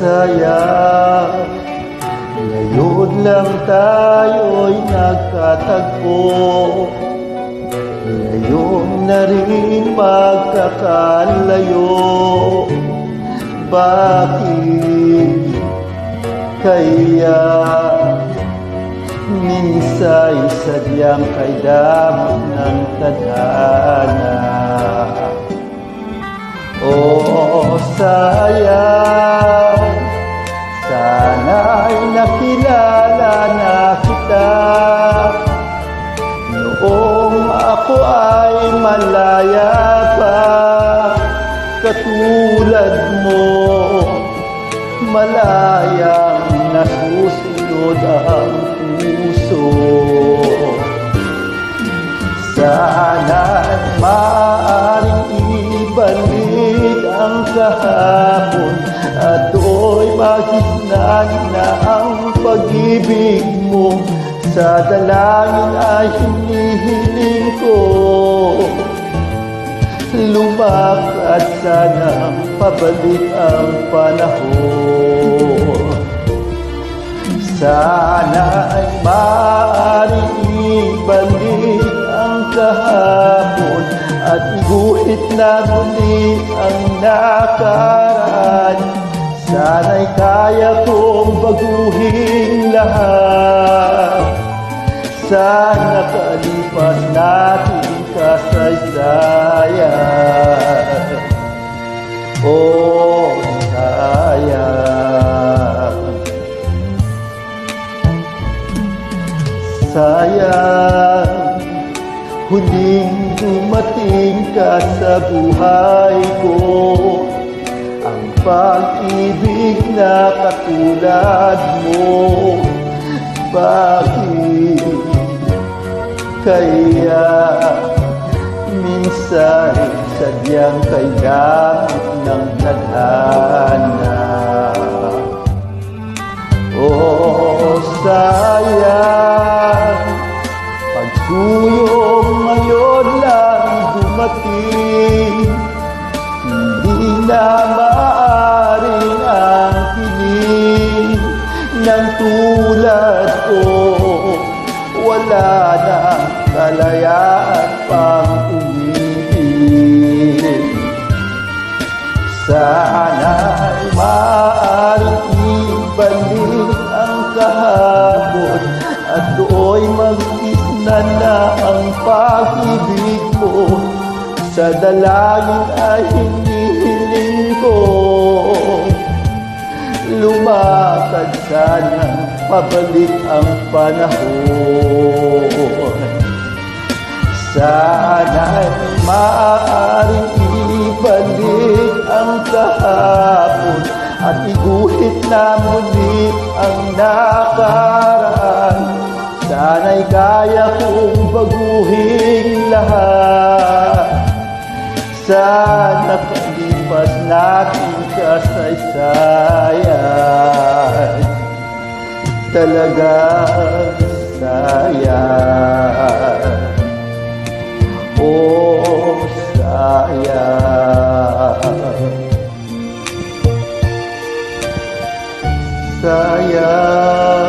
sayang, ngayon lang tayo'y nagkatagpo. Ngayon na rin magkakalayo. Bakit kaya minsa'y sadyang kay damot ng tadhana? Oh, sayang, sana'y nakilala na kita noong ako ay malaya pa. Katulad mo, malayang nasusunod ang puso. Sana'y maaaring ibalik ang kahapon at do'y magisnan na ang pag-ibig mo. Sa dalangin ay hinihiling ko, lumakad sanang pabalik ang panahon. Sana'y maaaring ibalik ang kahapon at iguhit na muli ang nakaraan. Sana'y kaya kong baguhin lahat sa nakalipas nating kasaysayan. Oh, sayang, sayang, huling dumating ka sa buhay ko. Ang pag-ibig na katulad mo, bakit kaya minsan sadyang kay damot ng tadhana? Oh, sayang, pagsuyong ngayon lang dumating. Hindi na maaaring ang piling ng tulad ko. Wala na kalayaan pang umibig. Sana'y maaaring ibalik ang kahapon at do'y mag-isnan na ang pag-ibig mo. Sa dalangin ay hinihiling ko, lumakad sanang pabalik ang panahon. Sana'y maaaring ibalik ang kahapon at iguhit na muli ang nakaraan. Sana'y kaya kong baguhin lahat sa nakalipas nating kasaysayan. Talagang sayang, oh sayang, sayang.